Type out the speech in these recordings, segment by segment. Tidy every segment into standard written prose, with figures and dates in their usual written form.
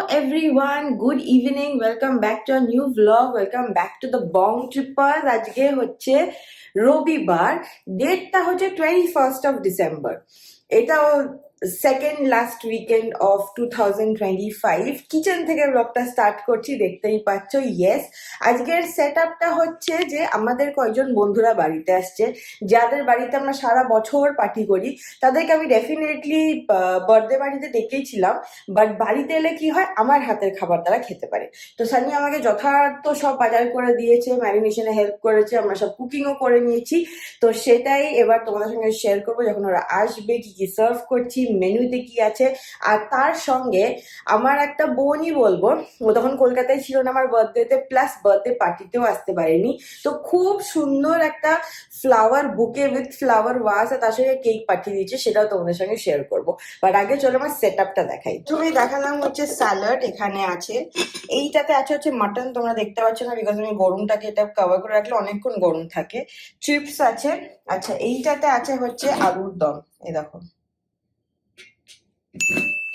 everyone, good evening. Welcome back to a new vlog. Welcome back to the Bong Trippers. আজকে হচ্ছে রবিবার, ডেটটা হচ্ছে 21st of December. এটাও second last weekend of 2025। Kitchen থেকে ব্লগটা স্টার্ট করছি, দেখতেই পাচ্ছ। ইয়েস, আজকের সেট আপটা হচ্ছে যে আমাদের কয়েকজন বন্ধুরা বাড়িতে আসছে, যাদের বাড়িতে আমরা সারা বছর পার্টি করি। তাদেরকে আমি ডেফিনেটলি বার্থডে পার্টিতে ডেকেইছিলাম, বাট বাড়িতে এলে কি হয়, আমার হাতের খাবার তারা খেতে পারে। তো সানি আমাকে যথার্থ সব বাজার করে দিয়েছে, ম্যারিনেশনে হেল্প করেছে, আমরা সব কুকিংও করে নিয়েছি। তো সেটাই এবার তোমাদের সঙ্গে শেয়ার করবো, যখন ওরা আসবে কি কি সার্ভ করছি, মেনুতে কি আছে। আর তার সঙ্গে আমার একটা বোনই বলবো, ও তখন কলকাতায় ছিল না আমার বার্থডেতে, প্লাস বার্থডে পার্টিতেও আসতে পারেনি। তো খুব সুন্দর একটা ফ্লাওয়ার বুকে উইথ ফ্লাওয়ার ওয়াস আর তার সঙ্গে কেক পাঠিয়ে দিয়েছে, সেটাও তোমাদের সঙ্গে শেয়ার করবো। বাট আগে চলো আমার সেট আপটা দেখাই। তুমি দেখালাম হচ্ছে স্যালাড, এখানে আছে। এইটাতে আছে হচ্ছে মাটন, তোমরা দেখতে পাচ্ছ না বিকজ আমি গরমটাকে এটা কভার করে রাখলে অনেকক্ষণ গরম থাকে। চিপস আছে। আচ্ছা, এইটাতে আছে হচ্ছে আলুর দম, এই দেখো।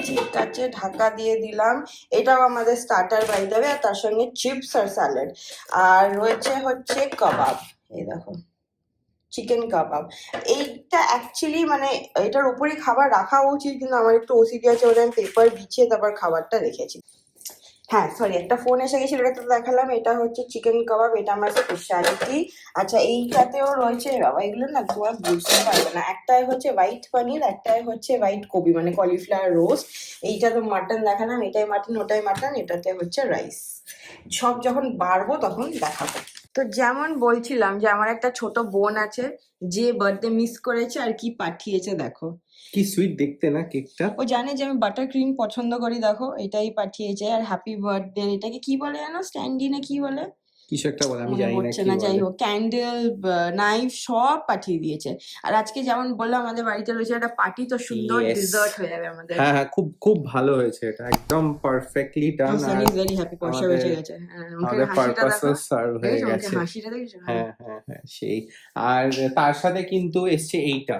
ঠিক আছে, ঢাকা দিয়ে দিলাম। এটাও আমাদের স্টার্টার বাই দেবে, আর তার সঙ্গে চিপস আর স্যালাড। আর রয়েছে হচ্ছে কাবাব, এই দেখো, চিকেন কাবাব। এইটা অ্যাকচুয়ালি মানে এটার উপরই খাবার রাখা উচিত, কিন্তু আমার একটু ওসিডি আছে, ওটা আমি পেপার বিছিয়ে তারপর খাবারটা রেখেছি। হ্যাঁ সরি, একটা ফোন এসে গেছিল, এটা তো দেখালাম। এটা হচ্ছে চিকেন কাবাব, এটা আমার স্পেশালিটি। আচ্ছা, এইটাতেও রয়েছে, বাবা এগুলো না তোমার বুঝতে পারবে না। একটাই হচ্ছে হোয়াইট পনির, একটাই হচ্ছে হোয়াইট কবি মানে কলিফ্লাওয়ার রোস্ট। এইটা তো মাটন দেখালাম, এটাই মাটন ওটাই মাটন, এটাতে হচ্ছে রাইস। সব যখন বাড়বো তখন দেখাবো। তো যেমন বলছিলাম যে আমার একটা ছোট বোন আছে, যে বার্থডে মিস করেছে আর কি পাঠিয়েছে দেখো। কি সুইট দেখতে না কেকটা। ও জানে যে আমি বাটার ক্রিম পছন্দ করি, দেখো এটাই পাঠিয়েছে। আর হ্যাপি বার্থডে, এটাকে কি বলে জানো, স্ট্যান্ডি না কি বলে, কিছু একটা বলে, আমি মনে জানি না পড়ছে কি না। যাই বলে। হোক, ক্যান্ডেল, নাইফ সব পাঠিয়ে দিয়েছে। আর আজকে যেমন বললাম আমাদের বাড়িতে রয়েছে একটা পার্টি, তো সুন্দর Yes. ডিজার্ট হয়ে যাবে আমাদের। হ্যাঁ হ্যাঁ, খুব খুব ভালো হয়েছে এটা, একদম পারফেক্টলি ডান। সানি আর ইজ ভেরি হ্যাপি, পয়সা বেঁচে গেছে। মুখের আমাদের হাসিটা দেখো, পারপাসও সার্ভ হয়ে দেখেছো মুখের গেছে। হাসিটা, দেখেছো? হ্যাঁ হ্যাঁ হ্যাঁ, সেই। আর তার সাথে কিন্তু এসছে এইটা,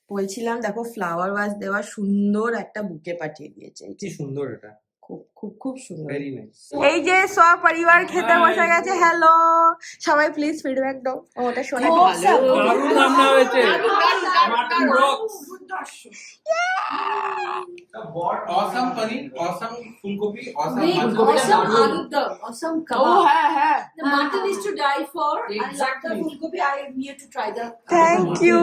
বলছিলাম দেখো, ফ্লাওয়ার ওয়াশ দেওয়া সুন্দর একটা বুকে পাঠিয়ে দিয়েছে। কি সুন্দর এটা, খুব খুব খুব সুন্দর। Very nice. এই যে সব পরিবার খেতে বসে গেছে। হ্যালো সবাই, প্লিজ ফিডব্যাক দাও। ওটা শোনা দারুণ রান্না হয়েছে। Mutton rocks. Awesome paneer, awesome ফুলকপি, awesome Awesome aloo dum, awesome kebab. ও হ্যাঁ হ্যাঁ, The mutton is to die for. I love the Exactly. fulgobi. I am here to try the. Thank you.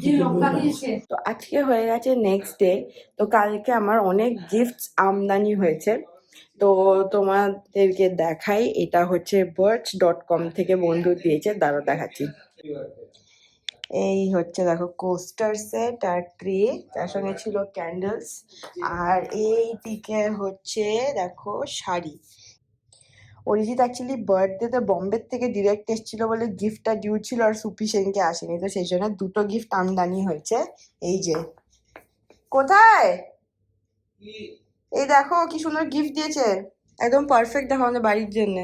যে লঙ্কা দিয়েছে। তো আজকে হয়ে গেছে নেক্সট ডে। তো কালকে আমার অনেক গিফটস আমদানি হয়েছে, তো তোমাদেরকে দেখাই। এটা হচ্ছে birch.com থেকে বন্ধু দিয়েছে, দাঁড়া দেখাচ্ছি। এই হচ্ছে দেখো কোস্টার সেট আর ট্রে, তার সঙ্গে ছিল ক্যান্ডেলস। আর এই দিকে হচ্ছে দেখো শাড়ি। অরিজিৎ অ্যাকচুয়ালি বার্থডেতে বম্বের থেকে ডিরেক্ট এসেছিল বলে গিফটটা ডিউ ছিল, আর সুপি সেনকে আসেনি, তো সেই জন্য দুটো গিফট আমদানি হয়েছে। এই যে, কোথায়, এই দেখো কি সুন্দর গিফট দিয়েছে, একদম পারফেক্ট দেখো আমাদের বাড়ির জন্য।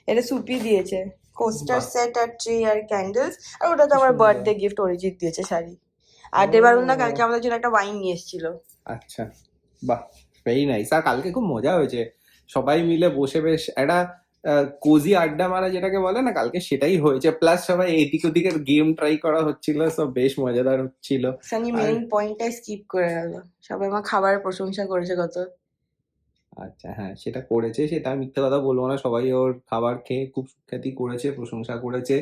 এটা সুপি দিয়েছে, কোস্টার সেট আর ট্রে আর ক্যান্ডেলস। আর ওটা তো আমার বার্থডে গিফট, অরিজিৎ দিয়েছে শাড়ি। আর দেবারুন্দা কালকে আমাদের জন্য একটা ওয়াইন নিয়ে এসেছিল। আচ্ছা, বাহ, ভেরি নাইস। আর কালকে খুব মজা হয়েছে, সবাই মিলে বসে বেশ একটা কোজি আড্ডা মারা যেটাকে বলে না, কালকে সেটাই হয়েছে। প্লাস সবাই এদিক ওদিকের গেম ট্রাই করা হচ্ছিল, সব বেশ মজাদার হচ্ছিল। সানি মেইন পয়েন্টটাই স্কিপ করে গেল, সবাই আমার খাবারের প্রশংসা করেছে কত। আচ্ছা হ্যাঁ, সেটা করেছে, সেটা আমি মিথ্যে কথা বলবো না, সবাই ওর খাবার খেয়ে খুব সুখ্যাতি করেছে, প্রশংসা করেছে।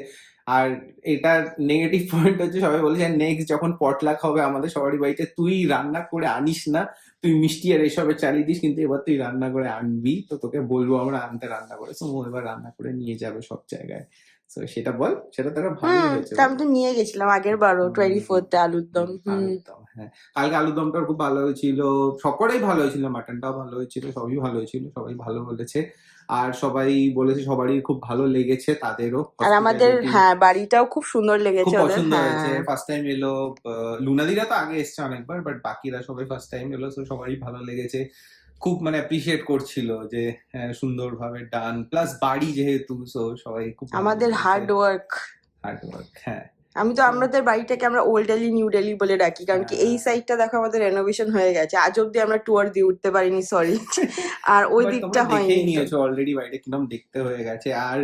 আর এটার নেগেটিভ পয়েন্ট হচ্ছে সবাই বলেছে নেক্সট যখন পটলাক হবে আমাদের সবারই বাড়িতে, তুই রান্না করে আনিস না, তুই মিষ্টি আর এসবে চালিয়ে দিস, কিন্তু এবার তুই রান্না করে আনবি, তো তোকে বলবো আমরা আনতে, রান্না করে। তো ও এবার রান্না করে নিয়ে যাবে সব জায়গায়। তো সেটা বল, সেটা তারা ভালো হয়েছে। আমি তো নিয়ে গেছিলাম আগের বারও 24th আলুর দম। আলুর দম, হ্যাঁ, কালকে আলুর দমটা খুব ভালো হয়েছিল, সকলেই ভালো হয়েছিল, মাটনটাও ভালো হয়েছিল, সবই ভালো হয়েছিল, সবাই ভালো বলেছে। আর সবাই বলেছে সবারই খুব ভালো লেগেছে তাদেরও। আর আমাদের হ্যাঁ বাড়িটাও খুব সুন্দর খুব লেগেছে ওদের। পছন্দ হয়েছে, ফার্স্ট টাইম এলো। লুনাদিরা তো আগে এসছে অনেকবার, বাট বাকিরা সবাই ফার্স্ট টাইম এলো, তো সবারই ভালো লেগেছে। খুব মানে অ্যাপ্রিসিয়েট করছিল যে সুন্দরভাবে ডান, প্লাস বাড়ি যেহেতু, সো সবাই খুব আমাদের হার্ড ওয়ার্ক। হার্ড ওয়ার্ক, হ্যাঁ। আমি তো আমাদের বাড়িটাকে আমরা ওল্ড দিল্লি নিউ দিল্লি বলে ডাকি, কারণ কি এই সাইডটা দেখো আমাদের রেনোভেশন হয়ে গেছে, আজ অব্দি আমরা ট্যুর দিয়ে উঠতে পারিনি, সরি। আর ওই But দিকটা তোমরা দেখেই হয়নি। নিয়েছো অলরেডি বাড়িটা কিরকম দেখতে হয়ে গেছে। আর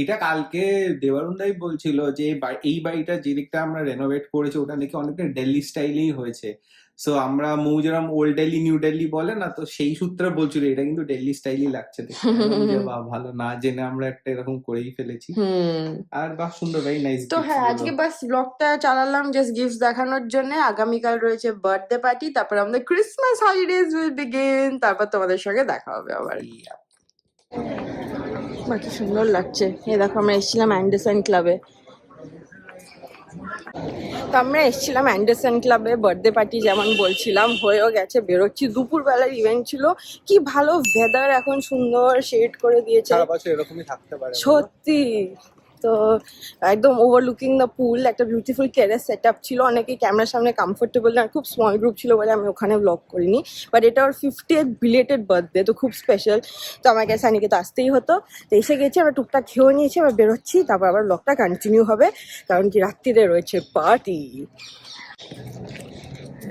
এটা কালকে দেবারুণ দাই বলছিল যে এই বাড়িটা যে দিকটা আমরা রেনোভেট করেছি ওটা নাকি অনেকটা দিল্লি স্টাইলেই হয়েছে। সো আমরা যেরকম ওল্ড দিল্লি নিউ দিল্লি বলে না, তো সেই সূত্রে বলছিল এটা কিন্তু দিল্লি স্টাইলই লাগছে দেখতে। আমি বললাম যে বাহ, ভালো, না জেনে আমরা একটা এরকম করেই ফেলেছি। আর বাহ, সুন্দর, ভেরি নাইস। তো হ্যাঁ, আজকে বাস ব্লগটা চালালাম জাস্ট গিফট দেখানোর জন্য। আগামীকাল রয়েছে বার্থডে পার্টি, তারপর আমাদের ক্রিসমাস হলিডেজ উইল বিগিন, তারপর তোমাদের সঙ্গে দেখা হবে আবার। বাকি সুন্দর লাগছে। এই দেখো আমরা এসেছিলাম অ্যান্ডারসন ক্লাবে, তো আমরা এসেছিলাম অ্যান্ডারসন ক্লাবে বার্থডে পার্টি, যেমন বলছিলাম হয়েও গেছে, বেরোচ্ছি। দুপুরবেলার ইভেন্ট ছিল, কি ভালো ওয়েদার, এখন সুন্দর শেড করে দিয়েছে, সারা বছর এরকমই থাকতে পারে সত্যি। তো একদম ওভারলুকিং দ্য পুল, একটা বিউটিফুল টেরেস সেট আপ ছিল। অনেকেই ক্যামেরার সামনে কমফোর্টেবল না, খুব স্মল গ্রুপ ছিল বলে আমি ওখানে ব্লগ করিনি। বাট এটা ওর 50th বিলেটেড বার্থডে, তো খুব স্পেশাল। তো আমাকে সানিকে তো আসতেই হতো, তো এসে গেছি, আমরা টুকটাক খেয়েও নিয়েছি, আবার বেরোচ্ছি, তারপর আবার ব্লগটা কন্টিনিউ হবে, কারণ কি রাত্রিরে রয়েছে পার্টি।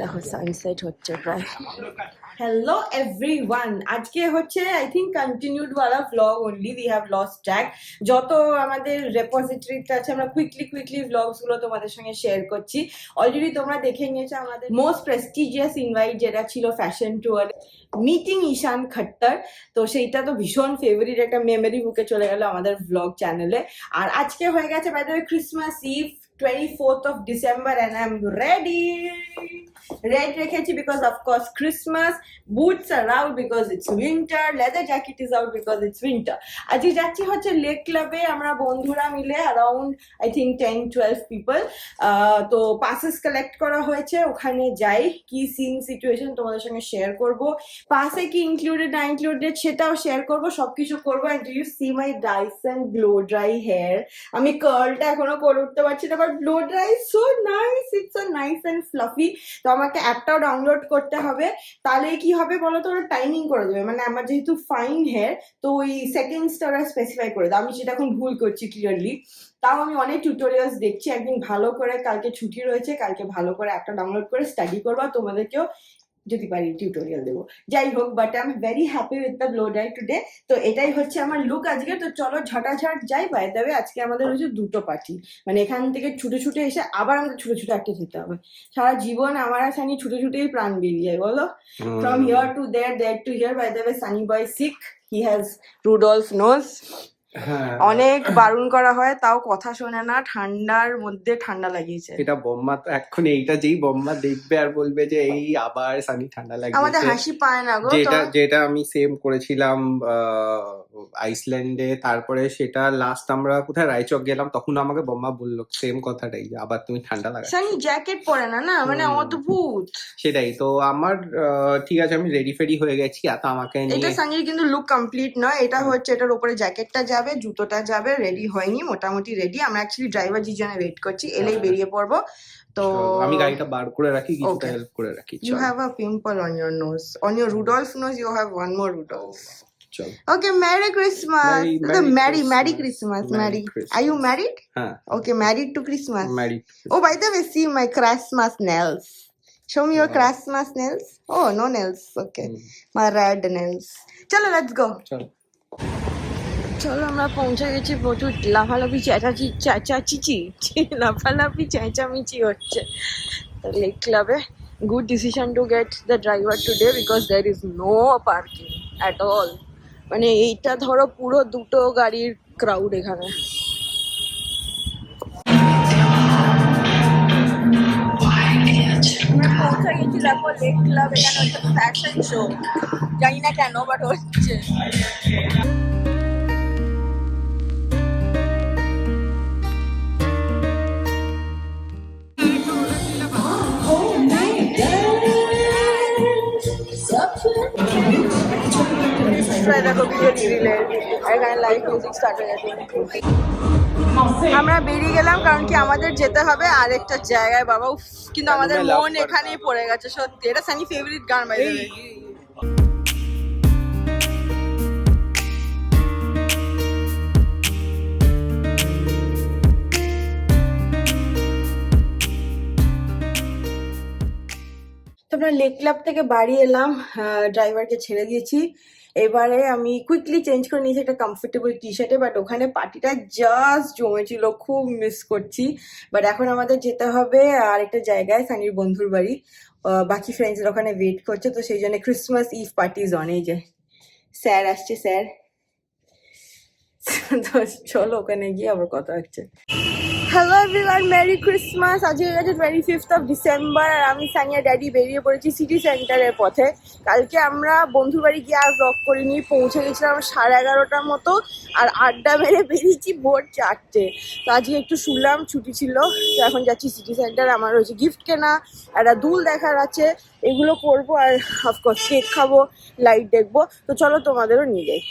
দেখো সানসেট হচ্ছে প্রায়। হ্যালো এভরিওয়ান, আজকে হচ্ছে আই থিঙ্ক কন্টিনিউড ওয়ালা vlog only, we have lost track. যত আমাদের রেপোজিটরিতে আছে আমরা কুইকলি ভ্লগসগুলো তোমাদের সঙ্গে শেয়ার করছি। অলরেডি তোমরা দেখে নিয়েছো আমাদের মোস্ট প্রেস্টিজিয়াস ইনভাইট যেটা ছিল ফ্যাশন ট্যুর, মিটিং ঈশান খট্টর। তো সেইটা তো ভীষণ ফেভারিট একটা মেমোরি বুকে চলে গেল আমাদের ভ্লগ চ্যানেলে। আর আজকে হয়ে গেছে by the way Christmas Eve, 24th of December, and I'm ready. Red রেখেছি because of course Christmas. Boots are out because it's winter. Leather jacket is out because it's winter. আজকে যাচ্ছি হচ্ছে লেক ক্লাবে, আমরা বন্ধুরা মিলে অ্যারাউন্ড আই থিঙ্ক 10-12 পিপল। তো passes collect করা হয়েছে, ওখানে যাই, কি সিন সিচুয়েশন তোমাদের সঙ্গে শেয়ার করব। পাসে কি ইনক্লুডেড না ইনক্লুডেড সেটাও শেয়ার করব, সবকিছু করবো। And do you see my Dyson blow dry hair? আমি কার্লটা এখনো করে উঠতে পারছি না, but blow dry so nice, it's so nice and fluffy. তো আমাকে অ্যাপটাও ডাউনলোড করতে হবে, তাহলে কি হবে বলো তো, ওরা টাইমিং করে দেবে। মানে আমার যেহেতু ফাইন হেয়ার, তো ওই সেকেন্ডসটা ওরা স্পেসিফাই করে দেয়। আমি সেটা এখন ভুল করছি ক্লিয়ারলি, তাও আমি অনেক টিউটোরিয়ালস দেখছি। একদিন ভালো করে, কালকে ছুটি রয়েছে, কালকে ভালো করে অ্যাপটা ডাউনলোড করে স্টাডি করবো, তোমাদেরকেও যদি পারি টিউটোরিয়াল দেবো। যাই হোক, but I am very happy with the blow dry today. তো এটাই হচ্ছে আমার লুক আজকে। তো চলো ঝটাঝট যাই। বাই দ্য ওয়ে আজকে আমাদের হচ্ছে দুটো পার্টি, মানে এখান থেকে ছুটে এসে আবার আমাদের ছুটে একটা যেতে হবে। সারা জীবন আমার আর সানি ছুটেই প্রাণ বেরিয়ে যায় বলো, from here to there, there to here. By the way Sunny boy sick, he has Rudolph nose. অনেক বারণ করা হয়, তাও কথা শোনে না, ঠান্ডার মধ্যে ঠান্ডা লাগিয়েছে। এটা বম্মা তো এখন এইটা যেই বম্মা দেখবে আর বলবে যে এই আবার সানি ঠান্ডা লাগিয়েছে। আমাদের হাসি পায় না গো। যেটা আমি সেম করেছিলাম আইসল্যান্ডে, তারপরে সেটা লাস্ট আমরা কোথায় রায়চক গেলাম, তখন আমাকে বম্মা বললো সেম কথাটাই, যে আবার তুমি ঠান্ডা লাগাচ্ছ। সানি জ্যাকেট পরে না, না মানে অদ্ভুত। সেটাই তো আমার ঠিক আছে, আমি রেডি ফেডি হয়ে গেছি, আর তো আমাকে এটা নিয়ে সানির কিন্তু লুক কমপ্লিট নয়, এটা হচ্ছে এটার উপরে জ্যাকেটটা যাবে, জুতোটা যাবে, রেডি হয়নি, মোটামুটি রেডি। আমরা অ্যাকচুয়ালি ড্রাইভার জি জন্য ওয়েট করছি, এলেই বেরিয়ে পড়বো। তো আমি গাড়িটা বার করে রাখি, কিছুটা হেল্প করে রাখি। You have a pimple on your nose, on your Rudolph nose you have one more Rudolph. Okay, Merry Christmas. Merry Christmas. Merry. Are you married? Okay, married to Christmas. Married. Oh, by the way, see my Christmas nails. Show me your Christmas nails. Oh, no nails. Okay, my red nails. Chalo, let's go. চলো আমরা পৌঁছে গেছি। প্রচুর লাফালাফি চেঁচাচিচি লাফালাফি চেঁচামিচি হচ্ছে lake ক্লাবে। Good decision to get the driver today because there is no parking at all. মানে এইটা ধরো পুরো দুটো গাড়ির ক্রাউড এখানে। আমরা পৌঁছে গেছি, দেখো লেক ক্লাব। এখানে হচ্ছে ফ্যাশন শো, জানি না কেন বাট হচ্ছে। আমরা বেরিয়ে গেলাম, কারণ কি আমাদের যেতে হবে আরেকটা জায়গায়। বাবা উফ, কিন্তু আমাদের মন এখানেই পড়ে গেছে সত্যি। এটা সানি ফেভারিট গান বাই দ্য ওয়ে। আমরা লেক ক্লাব থেকে বাড়ি এলাম, ড্রাইভারকে ছেড়ে দিয়েছি। এবারে আমি কুইকলি চেঞ্জ করে নিয়েছি একটা কমফোর্টেবল টি শার্টে, বাট ওখানে পার্টিটা জাস্ট জমেছিল, খুব মিস করছি। বাট এখন আমাদের যেতে হবে আর একটা জায়গায়, সানির বন্ধুর বাড়ি। বাকি ফ্রেন্ডসরা ওখানে ওয়েট করছে, তো সেই জন্য Christmas Eve party is on. এই যে স্যার আসছে, স্যার। তো চলো ওখানে গিয়ে আবার কথা হচ্ছে। Hello everyone, merry Christmas. আজ হয়ে গেছে 25th of December আর আমি সানিয়া ড্যাডি বেরিয়ে পড়েছি সিটি সেন্টারের পথে। কালকে আমরা বন্ধুর বাড়ি গিয়ে আর ব্লগ করিনি, পৌঁছে গেছিলাম 11:30টার মতো, আর আড্ডা মেরে বেরিয়েছি ভোর 4টে। তো আজকে একটু শুনলাম ছুটি ছিল, তো এখন যাচ্ছি সিটি সেন্টার। আমার হচ্ছে গিফট কেনা, একটা দুল দেখার আছে, এগুলো করবো, আর অফকোর্স কেক খাবো, লাইট দেখবো। তো চলো তোমাদেরও নিয়ে যাই।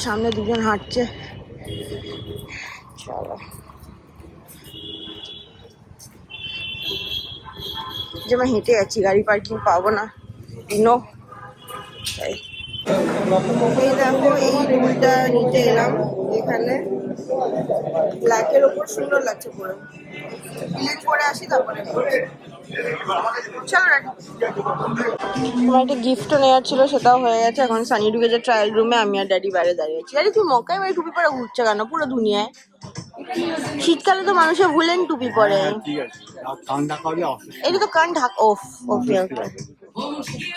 সামনে দুজন হাঁটছে, চলো। যে আমি হেঁটে যাচ্ছি, গাড়ি পার্কিং পাবো না, ইনো। এই দেখো, এই দুলটা নিতে এলাম এখানে, ব্ল্যাকের ওপর সুন্দর লাগছে পুরো। ক্লিক করে আসি তারপরে চলো। আমার একটা গিফটও নেওয়ার ছিল, সেটাও হয়ে গেছে। এখন সানি ঢুকেছে ট্রায়াল রুমে, আমি আর ড্যাডি বাইরে দাঁড়িয়ে আছি। আরে তুই মকাই মানে টুপি পরে ঘুরছে কেন পুরো দুনিয়ায়? শীতকালে তো মানুষের ভুলেন টুপি পরে। এটা তো কান ঢাক। ওফ, ওকে ওকে,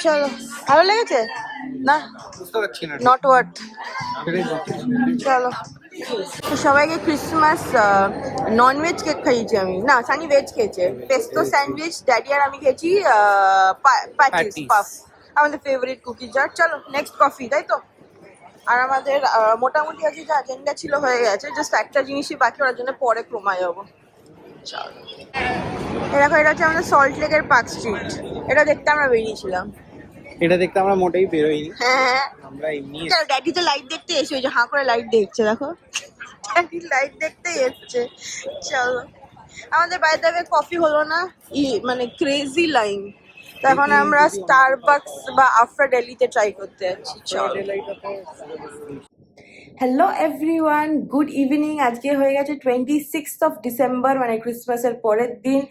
চলো। ভালো লেগেছে না? Not worth. চলো। তো সবাইকে ক্রিসমাস ননভেজ কেক খাইয়েছি আমি, না সানি ভেজ খেয়েছে। পেস্তো স্যান্ডউইচ ড্যাডি আর আমি খেয়েছি, প্যাটিস পাফ, আমাদের ফেভারিট কুকি জার। চলো নেক্সট কফি, তাই তো? আর আমাদের মোটামুটি আজকে যে এজেন্ডা ছিল হয়ে গেছে, জাস্ট একটা জিনিসই বাকি, ওর জন্য পরে ক্রোমায় যাবো। চলো। এরকম, এটা হচ্ছে আমাদের সল্ট লেকের পার্ক স্ট্রিট। এটা দেখতে আমরা বেরিয়েছিলাম। এটা দেখতে আমরা মোটেই বেরোইনি, হ্যাঁ, আমরা এমনি চলো। ড্যাডি তো লাইট দেখতে এসে, ওই যে হাঁ করে লাইট দেখছে, দেখো ড্যাডি লাইট দেখতেই এসছে। চলো। আমাদের বাড়িতে কফি হলো না, মানে ক্রেজি লাইন। তো এখন আমরা স্টারবাকস বা আফরা ডেলিতে ট্রাই করতে যাচ্ছি। চলো। Hello everyone, good evening. আজকে হয়ে গেছে 26th of December, মানে ক্রিসমাসের পরের দিন।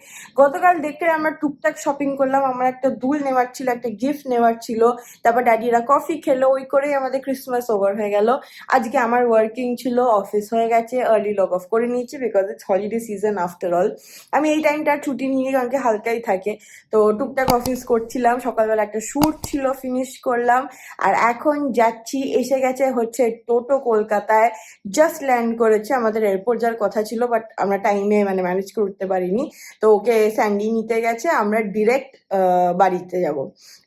গতকাল দেখতে আমরা টুকটাক শপিং করলাম। আমার একটা দুল নেওয়ার ছিল, একটা গিফট নেওয়ার ছিল, তারপর ড্যাডিরা কফি খেলো, ওই করেই আমাদের ক্রিসমাস ওভার হয়ে গেল। আজকে আমার ওয়ার্কিং ছিল, অফিস হয়ে গেছে, আর্লি লগ অফ করে নিয়েছি, because it's holiday season after all. আমি এই টাইমটা ছুটি নিয়ে, কারণ কি হালকাই থাকে। তো টুকটাক অফিস করছিলাম, সকালবেলা একটা শ্যুট ছিল, ফিনিশ করলাম। আর এখন যাচ্ছি, এসে গেছে হচ্ছে টোটো কলকাতায়, জাস্ট ল্যান্ড করেছে। আমাদের এয়ারপোর্ট যাওয়ার কথা ছিল, বাট আমরা টাইমে মানে ম্যানেজ করে উঠতে পারিনি। তো ওকে স্যান্ডি নিতে গেছে, আমরা ডিরেক্ট বাড়িতে যাব।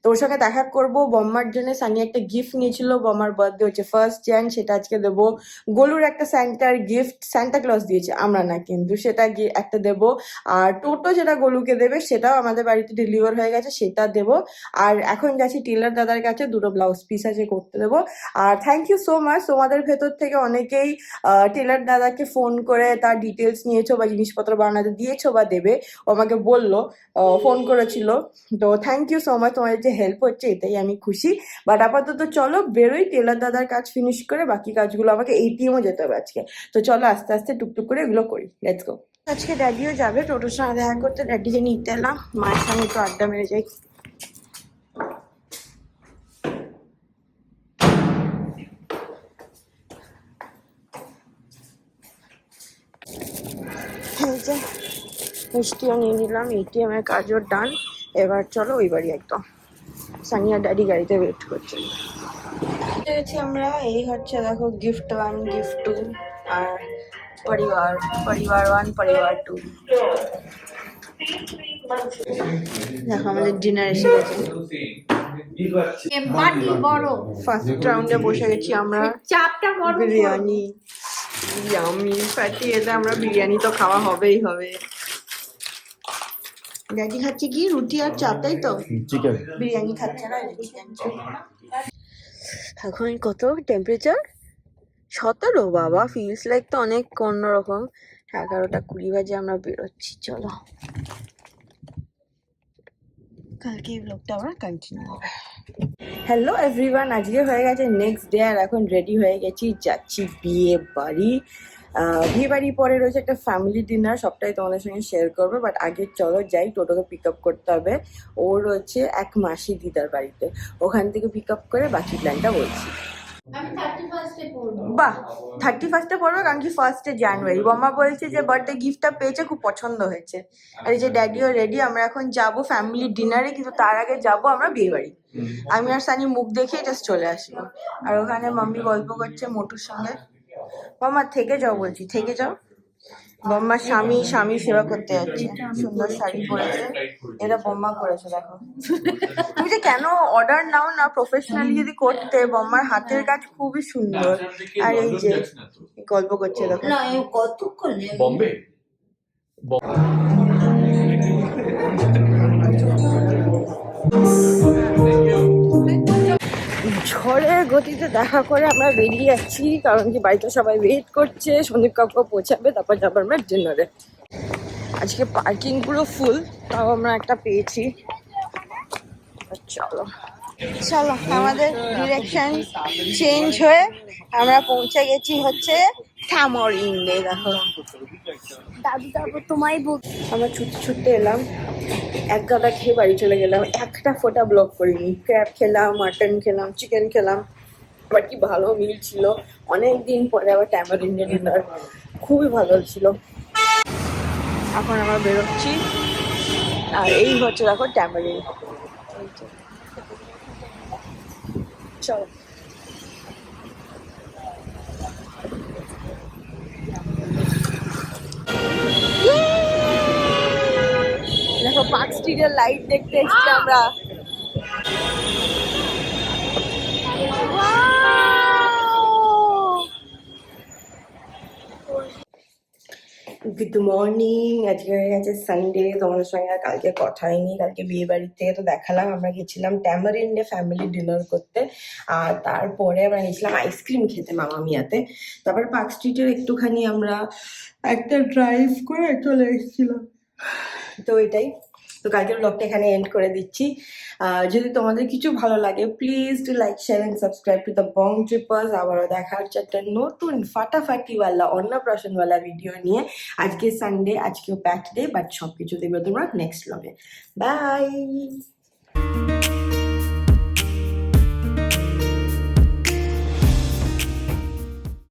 তো ওর সঙ্গে দেখা করব। বম্মার জন্য সানি একটা গিফট নিয়েছিল, বম্মার বার্থডে হচ্ছে 1st Jan, সেটা আজকে দেবো। গোলুর একটা স্যান্টার গিফট, সান্টা ক্লজ দিয়েছে, আমরা না, কিন্তু সেটা একটা দেবো। আর টোটো যেটা গোলুকে দেবে সেটাও আমাদের বাড়িতে ডেলিভার হয়ে গেছে, সেটা দেবো। আর এখন যাচ্ছি টেলার দাদার কাছে, দুটো ব্লাউজ পিস আছে করতে দেবো। আর থ্যাংক ইউ সো মাচ, তোমাদের ভেতর থেকে অনেকেই টেলার দাদাকে ফোন করে তার ডিটেলস নিয়েছো বা জিনিসপত্র বানাতে দিয়েছো বা দেবে, ও আমাকে বললো, ফোন করেছিল। তো থ্যাংক ইউ সো মাচ, তোমাদের যে হেল্প হচ্ছে এটাই আমি খুশি। বাট আপাতত চলো বেরোই, টেলার দাদার কাজ ফিনিশ করে বাকি কাজগুলো, আমাকে ATM-ও যেতে হবে আজকে। তো চলো আস্তে আস্তে টুকটুক করে এগুলো করি, লেটস গো। আজকে ড্যাডিও যাবে টোটোর সঙ্গে দেখা করতে, ড্যাডিকে নিতে এলাম, মায়ের সঙ্গে একটু আড্ডা মেরে যাই। এই যে মিষ্টিও নিয়ে নিলাম, ATM এর কাজও ডান। এবার চলো ওই বাড়ি একদম। সানিয়া ড্যাডি গাড়িতে ওয়েট করছে। গেছি আমরা, এই হচ্ছে দেখো গিফট 1, গিফট 2 আর পরিবার 1, পরিবার 2। দেখো আমাদের ডিনার এসে গেছে। বাটি বড়, ফার্স্ট রাউন্ডে বসে গেছি আমরা। চাপটা বড়। বিরিয়ানি, ইয়ামি ফ্যাটি, এটা আমরা বিরিয়ানি তো খাওয়া হবেই হবে। ড্যাডি খাচ্ছে কি রুটি আর চাপ, তাই তো? চিকেন বিরিয়ানি খাচ্ছে না, চিকেন চাপ। এখন কত টেম্পারেচার? 17, বাবা, ফিলস লাইক তো অনেক অন্যরকম। 11:20 বাজে আমরা বেরোচ্ছি, চলো। কালকে এই ব্লগটা আবার কন্টিনিউ হবে। হ্যালো এভরিওয়ান, আজকে হয়ে গেছে নেক্সট ডে, আর এখন রেডি হয়ে গেছি, যাচ্ছি বিয়ে বাড়ি। বিয়ে বাড়ি পরে রয়েছে একটা ফ্যামিলি ডিনার, সবটাই তোমাদের সঙ্গে শেয়ার করবো। বাট আগে চলো যাই, টোটোকে পিক আপ করতে হবে। ও রয়েছে এক মাসি দিদার বাড়িতে, ওখান থেকে পিক আপ করে বাকি প্ল্যানটা বলছি। আমি 31st-এ পড়বো। বাহ, 31st-এ পড়বে, কারণ কি 1st জানুয়ারি বম্মা বলছে যে বার্থডে গিফটটা পেয়েছে, খুব পছন্দ হয়েছে। আর এই যে ড্যাডিও রেডি, আমরা এখন যাব ফ্যামিলি ডিনারে, কিন্তু তার আগে যাব আমরা বিয়ে বাড়ি। আমি আর সানি মুখ দেখে জাস্ট চলে আসবো। আর ওখানে মাম্মি গল্প করছে মোটুর সঙ্গে। বম্মা থেকে যাও বলছি, থেকে যাও। বম্মা স্বামী সেবা করতে যাচ্ছে, সুন্দর শাড়ি পরেছে, এটা বম্মা করেছে দেখো। তুমি যে কেন অর্ডার নাও না, প্রফেশনালি যদি করতে, বম্মার হাতের কাজ খুবই সুন্দর। আর এই যে গল্প করছে দেখো। না, আমি কতক্ষণ বম্বে ঝড়ের গতিতে দেখা করে আমরা বেরিয়ে যাচ্ছি, কারণ কি বাড়িতে সবাই ওয়েট করছে, সন্দীপ কাকু পৌঁছাবে, তারপর যাবো আমরা ডিনারে। আজকে পার্কিং পুরো ফুল, তাও আমরা একটা পেয়েছি। চলো চলো, আমাদের ডিরেকশন চেঞ্জ হয়ে আমরা পৌঁছে গেছি হচ্ছে থামরিন্ডে। দেখো দাদু, তারপর তোমায় বল। আমরা ছুটতে এলাম, এক গাদা খেয়ে বাড়ি চলে গেলাম, একটা ফোঁটা ব্লক করিনি। ক্র্যাব খেলাম, মাটন খেলাম, চিকেন খেলাম, আবার কি ভালো মিল ছিল। অনেক দিন পরে আবার ট্যামারিন্ডে ডিনার, খুবই ভালো ছিল। এখন আমরা বেরোচ্ছি, আর এই হচ্ছে দেখো ট্যামারিন্ড। চলো দেখো, পার্ক স্ট্রিটের লাইট দেখতে এসেছি আমরা। গুড মর্নিং, আজকে হয়ে গেছে সানডে। তোমাদের সঙ্গে আর কালকে কথা হয়নি, কালকে বিয়ে বাড়িতে তো দেখালাম। আমরা গেছিলাম ট্যামারিন্ডে ফ্যামিলি ডিনার করতে, আর তারপরে আমরা গেছিলাম আইসক্রিম খেতে মামা মিয়াতে। তারপর পার্ক স্ট্রিটের একটুখানি আমরা একটা ড্রাইভ করে চলে এসেছিলাম। তো এটাই, তো কালকের ব্লগটা এখানে এন্ড করে দিচ্ছি। যদি তোমাদের কিছু ভালো লাগে, please to like, share and subscribe to the Bong trippers. আবারও দেখা হচ্ছে একটা নতুন ফাটাফাটিওয়ালা অন্নপ্রাশনওয়ালা ভিডিও নিয়ে। আজকে সানডে, আজকেও প্যাকড ডে, বাট সব কিছু দেখবে তোমরা নেক্সট ব্লগে। বাই।